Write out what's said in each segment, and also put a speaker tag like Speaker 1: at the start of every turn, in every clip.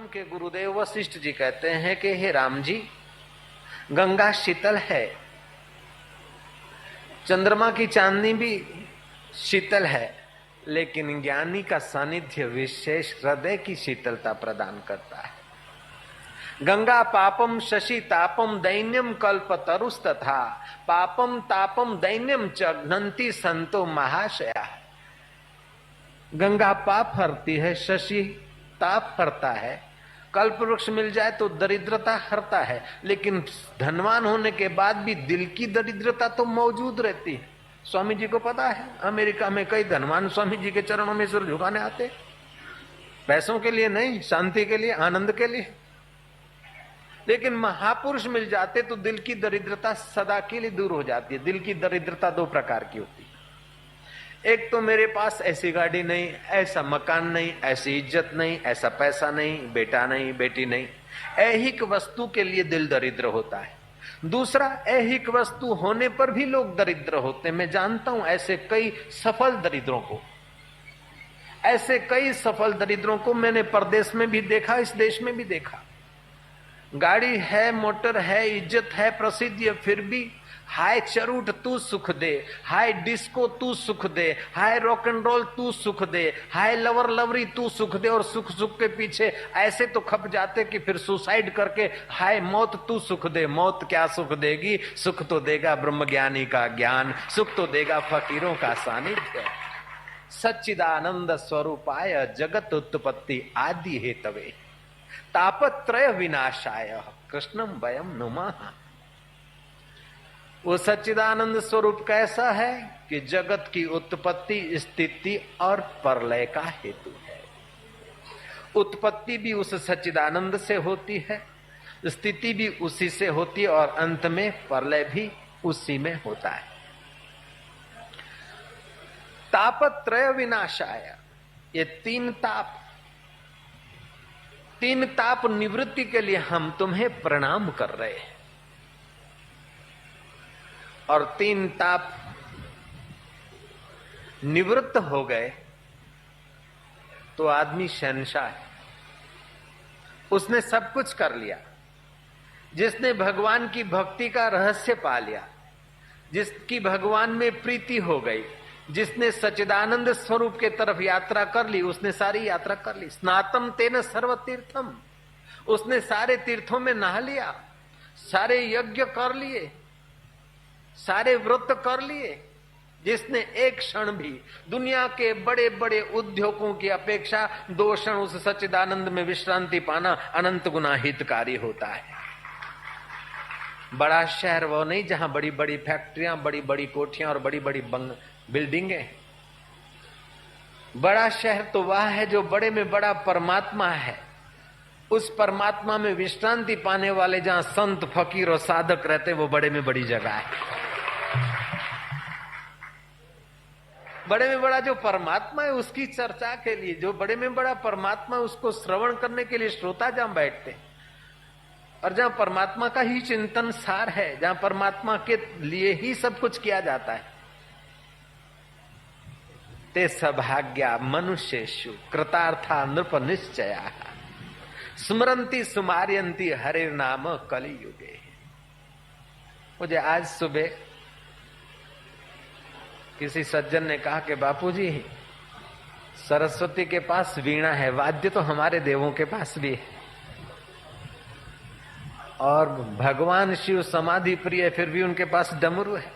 Speaker 1: के गुरुदेव वशिष्ठ जी कहते हैं कि हे राम जी, गंगा शीतल है, चंद्रमा की चांदनी भी शीतल है, लेकिन ज्ञानी का सानिध्य विशेष हृदय की शीतलता प्रदान करता है। गंगा पापम शशि तापम दैन्यम कल्प तरुस्तथा पापम तापम दैन्यम च घ्नन्ति संतो महाशया। गंगा पाप हरती है, शशि ताप हरता है, कल्प वृक्ष मिल जाए तो दरिद्रता हरता है, लेकिन धनवान होने के बाद भी दिल की दरिद्रता तो मौजूद रहती है। स्वामी जी को पता है, अमेरिका में कई धनवान स्वामी जी के चरणों में सिर झुकाने आते, पैसों के लिए नहीं, शांति के लिए, आनंद के लिए। लेकिन महापुरुष मिल जाते तो दिल की दरिद्रता सदा के लिए दूर हो जाती है। दिल की दरिद्रता दो प्रकार की होती है। एक तो मेरे पास ऐसी गाड़ी नहीं, ऐसा मकान नहीं, ऐसी इज्जत नहीं, ऐसा पैसा नहीं, बेटा नहीं, बेटी नहीं, ऐहिक वस्तु के लिए दिल दरिद्र होता है। दूसरा, ऐहिक वस्तु होने पर भी लोग दरिद्र होते हैं। मैं जानता हूं ऐसे कई सफल दरिद्रों को, ऐसे कई सफल दरिद्रों को मैंने परदेश में भी देखा, इस देश में भी देखा। गाड़ी है, मोटर है, इज्जत है, प्रसिद्धि है, फिर भी हाय चरूट तू सुख दे, हाय डिस्को तू सुख दे, हाय रॉक एंड रोल तू सुख दे, हाय लवर लवरी तू सुख दे, और सुख सुख के पीछे ऐसे तो खप जाते कि फिर सुसाइड करके हाय मौत तू सुख दे। मौत क्या सुख देगी? सुख तो देगा ब्रह्मज्ञानी का ज्ञान, सुख तो देगा फकीरों का सानिध्य। सच्चिदानंद स्वरूपाय जगत उत्पत्ति आदि हेतवे तापत्रय विनाशाय कृष्णम वयम नुमः। वो सच्चिदानंद स्वरूप कैसा है कि जगत की उत्पत्ति, स्थिति और प्रलय का हेतु है। उत्पत्ति भी उस सच्चिदानंद से होती है, स्थिति भी उसी से होती है, और अंत में प्रलय भी उसी में होता है। तापत्रय विनाशाय, ये तीन ताप निवृत्ति के लिए हम तुम्हें प्रणाम कर रहे हैं। और तीन ताप निवृत्त हो गए तो आदमी शहंशाह है। उसने सब कुछ कर लिया। जिसने भगवान की भक्ति का रहस्य पा लिया, जिसकी भगवान में प्रीति हो गई, जिसने सच्चिदानंद स्वरूप के तरफ यात्रा कर ली, उसने सारी यात्रा कर ली। स्नातम तेन सर्व तीर्थम, उसने सारे तीर्थों में नहा लिया, सारे यज्ञ कर लिए, सारे व्रत कर लिए। जिसने एक क्षण भी दुनिया के बड़े बड़े उद्योगों की अपेक्षा 2 क्षण उस सच्चिदानंद में विश्रांति पाना अनंत गुना हितकारी होता है। बड़ा शहर वो नहीं जहां बड़ी बड़ी फैक्ट्रियां, बड़ी बड़ी कोठियां और बड़ी बड़ी बिल्डिंगें। बड़ा शहर तो वह है जो बड़े में बड़ा परमात्मा है। उस परमात्मा में विश्रांति पाने वाले जहां संत, फकीर और साधक रहते, वो बड़े में बड़ी जगह है। बड़े में बड़ा जो परमात्मा है उसकी चर्चा के लिए, जो बड़े में बड़ा परमात्मा, उसको श्रवण करने के लिए श्रोता जहां बैठते हैं, और जहां परमात्मा का ही चिंतन सार है, जहां परमात्मा के लिए ही सब कुछ किया जाता है। ते सभाग्या मनुष्येषु कृतार्था नृप निश्चया स्मरंती सुमार्यंती हरे नाम कलियुगे। मुझे आज सुबह किसी सज्जन ने कहा कि बापूजी, सरस्वती के पास वीणा है, वाद्य तो हमारे देवों के पास भी है, और भगवान शिव समाधि प्रिय, फिर भी उनके पास डमरू है।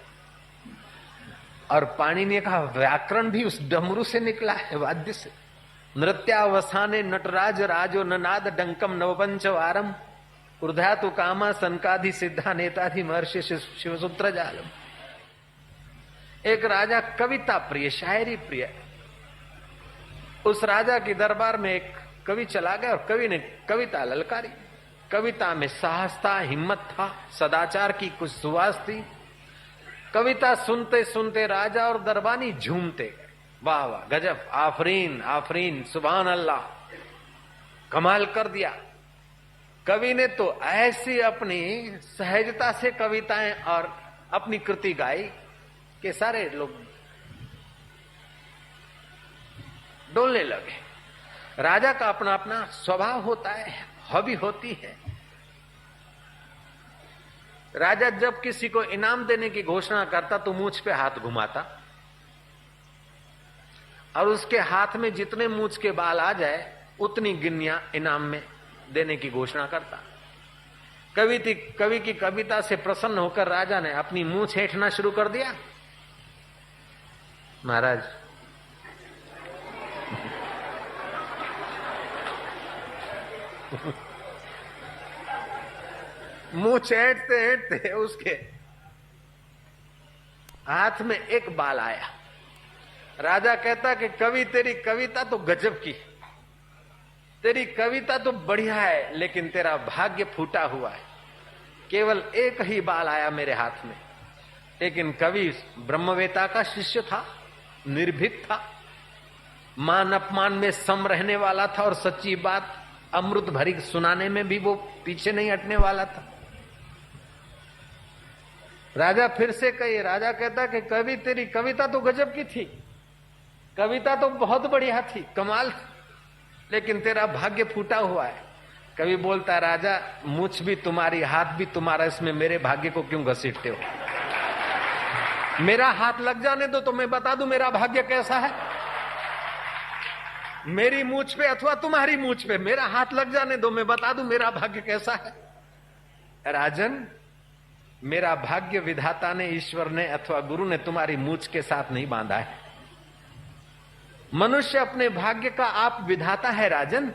Speaker 1: और पाणिनि ने कहा व्याकरण भी उस डमरू से निकला है, वाद्य से। नृत्यावसाने नटराज राजो ननाद डंकम नवपंचवारम ऊर्धातु कामा सनकाधि सिद्धा नेताधि महर्षि शिवसूत्र जालम। एक राजा कविता प्रिय, शायरी प्रिय, उस राजा के दरबार में एक कवि चला गया और कवि ने कविता ललकारी। कविता में साहस था, हिम्मत था, सदाचार की कुछ सुवास थी। कविता सुनते सुनते राजा और दरबानी झूमते गए, वाह वाह, गजब, आफरीन आफरीन, सुभान अल्लाह, कमाल कर दिया। कवि ने तो ऐसी अपनी सहजता से कविताएं और अपनी कृति गाई कि सारे लोग डोलने लगे। राजा का अपना अपना स्वभाव होता है, हॉबी होती है। राजा जब किसी को इनाम देने की घोषणा करता तो मूंछ पे हाथ घुमाता और उसके हाथ में जितने मूंछ के बाल आ जाए उतनी गिन्नियां इनाम में देने की घोषणा करता। कवि की कविता से प्रसन्न होकर राजा ने अपनी मूंछ हेठना शुरू कर दिया। महाराज मूंछ हेठते हेठते उसके हाथ में एक बाल आया। राजा कहता कि कवि तेरी कविता तो गजब की, तेरी कविता तो बढ़िया है, लेकिन तेरा भाग्य फूटा हुआ है। केवल एक ही बाल आया मेरे हाथ में, लेकिन कवि ब्रह्मवेता का शिष्य था, निर्भीक था, मान अपमान में सम रहने वाला था और सच्ची बात अमृत भरी सुनाने में भी वो पीछे नहीं हटने वाला था। राजा फिर से कही, राजा कहता कि कवि तेरी कविता तो गजब की थी, कविता तो बहुत बढ़िया थी, कमाल थी, लेकिन तेरा भाग्य फूटा हुआ है। कवि बोलता, राजा मूंछ भी तुम्हारी, हाथ भी तुम्हारा, इसमें मेरे भाग्य को क्यों घसीटते हो? मेरा हाथ लग जाने दो तो मैं बता दूं मेरा भाग्य कैसा है। मेरी मूंछ पे अथवा तुम्हारी मूंछ पे मेरा हाथ लग जाने दो, मैं बता दूं मेरा भाग्य कैसा है। राजन, मेरा भाग्य विधाता ने, ईश्वर ने अथवा गुरु ने तुम्हारी मूंछ के साथ नहीं बांधा है। मनुष्य अपने भाग्य का आप विधाता है राजन।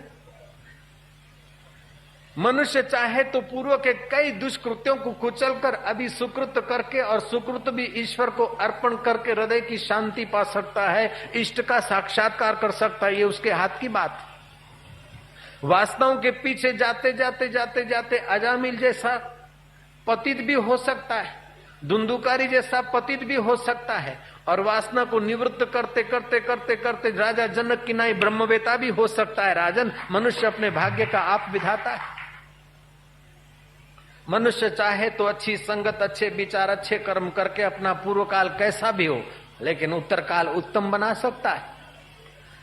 Speaker 1: मनुष्य चाहे तो पूर्व के कई दुष्कृत्यों को कुचलकर अभी सुकृत करके और सुकृत भी ईश्वर को अर्पण करके हृदय की शांति पा सकता है, इष्ट का साक्षात्कार कर सकता है। ये उसके हाथ की बात। वासनाओं के पीछे जाते जाते जाते जाते अजामिल जैसा पतित भी हो सकता है, धुंधुकारी जैसा पतित भी हो सकता है, और वासना को निवृत्त करते करते करते करते राजा जनक की नाई ब्रह्मवेता भी हो सकता है। राजन, मनुष्य अपने भाग्य का आप विधाता है। मनुष्य चाहे तो अच्छी संगत, अच्छे विचार, अच्छे कर्म करके अपना पूर्व काल कैसा भी हो, लेकिन उत्तर काल उत्तम बना सकता है।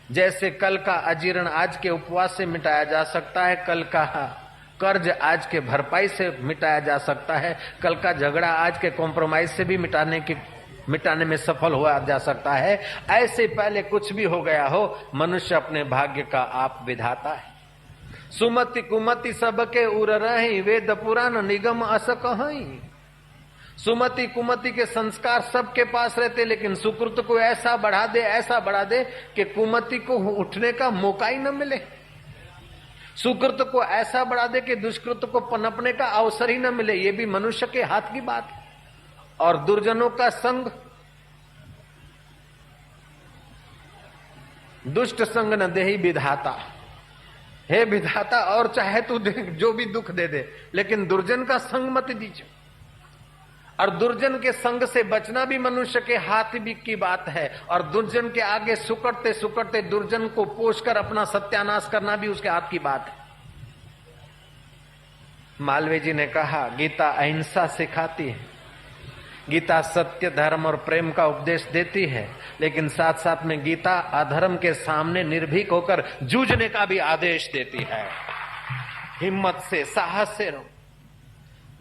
Speaker 1: जैसे कल का अजीर्ण आज के उपवास से मिटाया जा सकता है, कल का कर्ज आज के भरपाई से मिटाया जा सकता है, कल का झगड़ा आज के कॉम्प्रोमाइज से भी मिटाने में सफल हुआ जा सकता है। ऐसे पहले कुछ भी हो गया हो, मनुष्य अपने भाग्य का आप विधाता है। सुमति कुमति सबके उर रही, वेद पुराण निगम अस कहीं। सुमति कुमति के संस्कार सबके पास रहते, लेकिन सुकृत को ऐसा बढ़ा दे कि कुमति को उठने का मौका ही न मिले। सुकृत को ऐसा बढ़ा दे कि दुष्कृत को पनपने का अवसर ही न मिले। ये भी मनुष्य के हाथ की बात है। और दुर्जनों का संग, दुष्ट संग न देहि विधाता। हे विधाता, और चाहे तू जो भी दुख दे दे, लेकिन दुर्जन का संग मत दीजिए। और दुर्जन के संग से बचना भी मनुष्य के हाथ भी की बात है। और दुर्जन के आगे सुकड़ते सुकड़ते दुर्जन को पोषकर अपना सत्यानाश करना भी उसके हाथ की बात है। मालवीय जी ने कहा, गीता अहिंसा सिखाती है, गीता सत्य, धर्म और प्रेम का उपदेश देती है, लेकिन साथ साथ में गीता अधर्म के सामने निर्भीक होकर जूझने का भी आदेश देती है। हिम्मत से, साहस से रहो।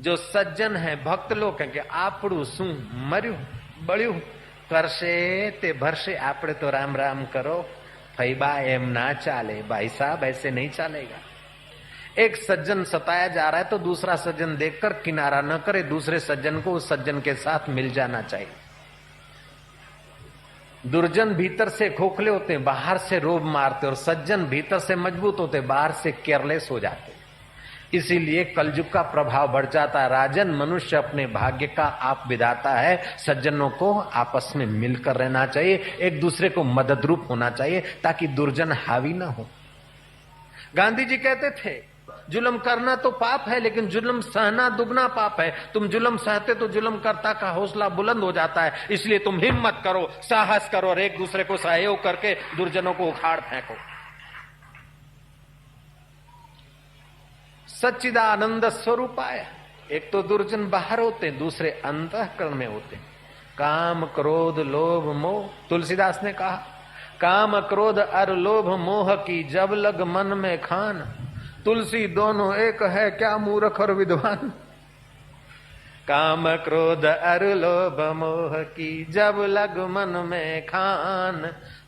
Speaker 1: जो सज्जन है, भक्त लोग हैं कि आपड़ू शू मर्यू बड़्यू करशे ते भरशे, आपड़े तो राम राम करो, फैबा एम ना चाले। भाई साहब, ऐसे नहीं चलेगा। एक सज्जन सताया जा रहा है तो दूसरा सज्जन देखकर किनारा न करे, दूसरे सज्जन को उस सज्जन के साथ मिल जाना चाहिए। दुर्जन भीतर से खोखले होते हैं, बाहर से रोब मारते, और सज्जन भीतर से मजबूत होते, बाहर से केयरलेस हो जाते। इसीलिए कलयुग का प्रभाव बढ़ जाता है। राजन, मनुष्य अपने भाग्य का आप विधाता है। सज्जनों को आपस में मिलकर रहना चाहिए, एक दूसरे को मदद रूप होना चाहिए, ताकि दुर्जन हावी न हो। गांधी जी कहते थे, जुल्म करना तो पाप है, लेकिन जुल्म सहना दुगना पाप है। तुम जुल्म सहते तो जुल्म करता का हौसला बुलंद हो जाता है। इसलिए तुम हिम्मत करो, साहस करो, और एक दूसरे को सहयोग करके दुर्जनों को उखाड़ फेंको। सच्चिदानंद स्वरूपाय। एक तो दुर्जन बाहर होते, दूसरे अंतःकरण में होते। काम, क्रोध, लोभ, मोह। तुलसीदास ने कहा, काम क्रोध अर लोभ मोह की जब लग मन में खान, तुलसी दोनों एक है क्या मूर्ख और विद्वान। काम क्रोध अर लोभ मोह की जब लग मन में खान,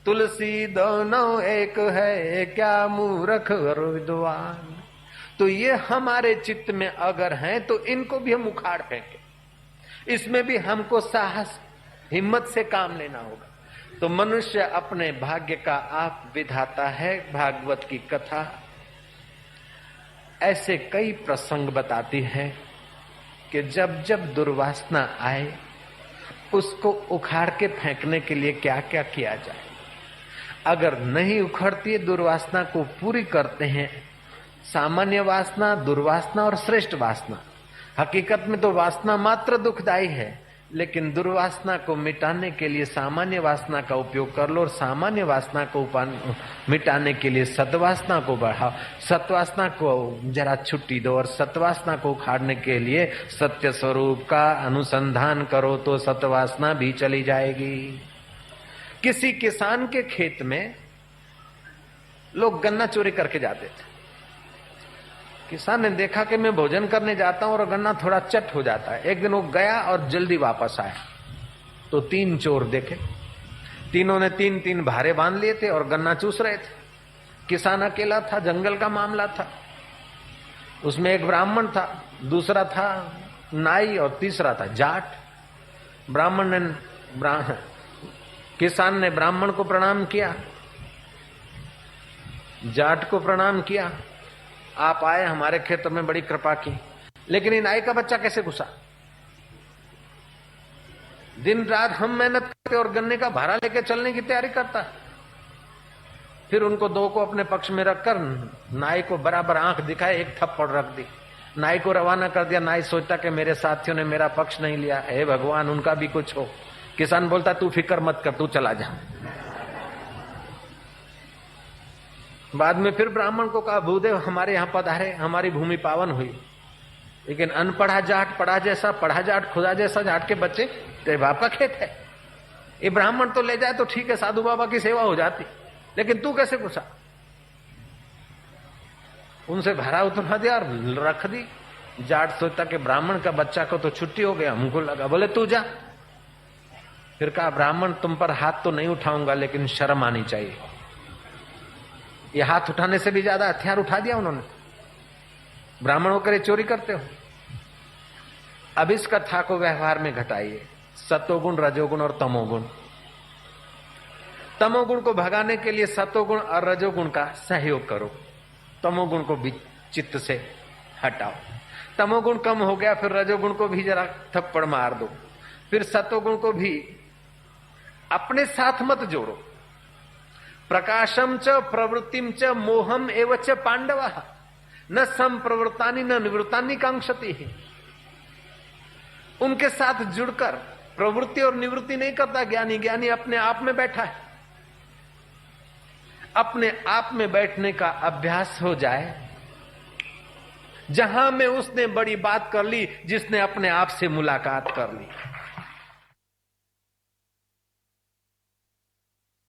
Speaker 1: तुलसी दोनों एक है क्या मूर्ख और विद्वान। तो ये हमारे चित्त में अगर हैं तो इनको भी हम उखाड़ फेंके, इसमें भी हमको साहस हिम्मत से काम लेना होगा। तो मनुष्य अपने भाग्य का आप विधाता है। भागवत की कथा ऐसे कई प्रसंग बताती है कि जब जब दुर्वासना आए उसको उखाड़ के फेंकने के लिए क्या क्या किया जाए। अगर नहीं उखड़ती है, दुर्वासना को पूरी करते हैं। सामान्य वासना, दुर्वासना और श्रेष्ठ वासना। हकीकत में तो वासना मात्र दुखदायी है, लेकिन दुर्वासना को मिटाने के लिए सामान्य वासना का उपयोग कर लो और सामान्य वासना को मिटाने के लिए सत्वासना को बढ़ाओ। सत्वासना को जरा छुट्टी दो और सत्वासना को उखाड़ने के लिए सत्य स्वरूप का अनुसंधान करो तो सत्वासना भी चली जाएगी। किसी किसान के खेत में लोग गन्ना चोरी करके जाते थे। किसान ने देखा कि मैं भोजन करने जाता हूं और गन्ना थोड़ा चट हो जाता है। एक दिन वो गया और जल्दी वापस आया तो 3 चोर देखे। तीनों ने 3-3 भारे बांध लिए थे और गन्ना चूस रहे थे। किसान अकेला था, जंगल का मामला था। उसमें एक ब्राह्मण था, दूसरा था नाई और तीसरा था जाट। किसान ने ब्राह्मण को प्रणाम किया, जाट को प्रणाम किया, आप आए हमारे खेत में, बड़ी कृपा की। लेकिन इन नाई का बच्चा कैसे घुसा? दिन रात हम मेहनत करते और गन्ने का भारा लेके चलने की तैयारी करता। फिर उनको 2 को अपने पक्ष में रखकर नाई को बराबर आंख दिखाए, एक थप्पड़ रख दी, नाई को रवाना कर दिया। नाई सोचता कि मेरे साथियों ने मेरा पक्ष नहीं लिया, हे भगवान उनका भी कुछ हो। किसान बोलता तू फिक्र मत कर, तू चला जा। बाद में फिर ब्राह्मण को कहा भूदेव हमारे यहाँ पधारे, हमारी भूमि पावन हुई। लेकिन अनपढ़ा जाट पढ़ा जैसा, पढ़ा जाट खुदा जैसा, जाट के बच्चे तेरे बाप का खेत है, ये ब्राह्मण तो ले जाए तो ठीक है, साधु बाबा की सेवा हो जाती, लेकिन तू कैसे घुसा? उनसे भारा उतना दिया और रख दी। जाट सोचता कि ब्राह्मण का बच्चा को तो छुट्टी हो गया, हमको लगा। बोले तू जा। फिर कहा ब्राह्मण तुम पर हाथ तो नहीं उठाऊंगा, लेकिन शर्म आनी चाहिए। ये हाथ उठाने से भी ज्यादा हथियार उठा दिया उन्होंने। ब्राह्मण होकर चोरी करते हो। अब इस कथा को व्यवहार में घटाइए, सतोगुण, रजोगुण और तमोगुण। तमोगुण को भगाने के लिए सतोगुण और रजोगुण का सहयोग करो, तमोगुण को भी चित्त से हटाओ। तमोगुण कम हो गया, फिर रजोगुण को भी जरा थप्पड़ मार दो, फिर सतोगुण को भी अपने साथ मत जोड़ो। प्रकाशम च प्रवृत्तिम च मोहम एव च पांडवा न संप्रवृत्तानि न निवृत्तानि कांक्षति। उनके साथ जुड़कर प्रवृत्ति और निवृत्ति नहीं करता ज्ञानी। ज्ञानी अपने आप में बैठा है। अपने आप में बैठने का अभ्यास हो जाए। जहां में उसने बड़ी बात कर ली, जिसने अपने आप से मुलाकात कर ली।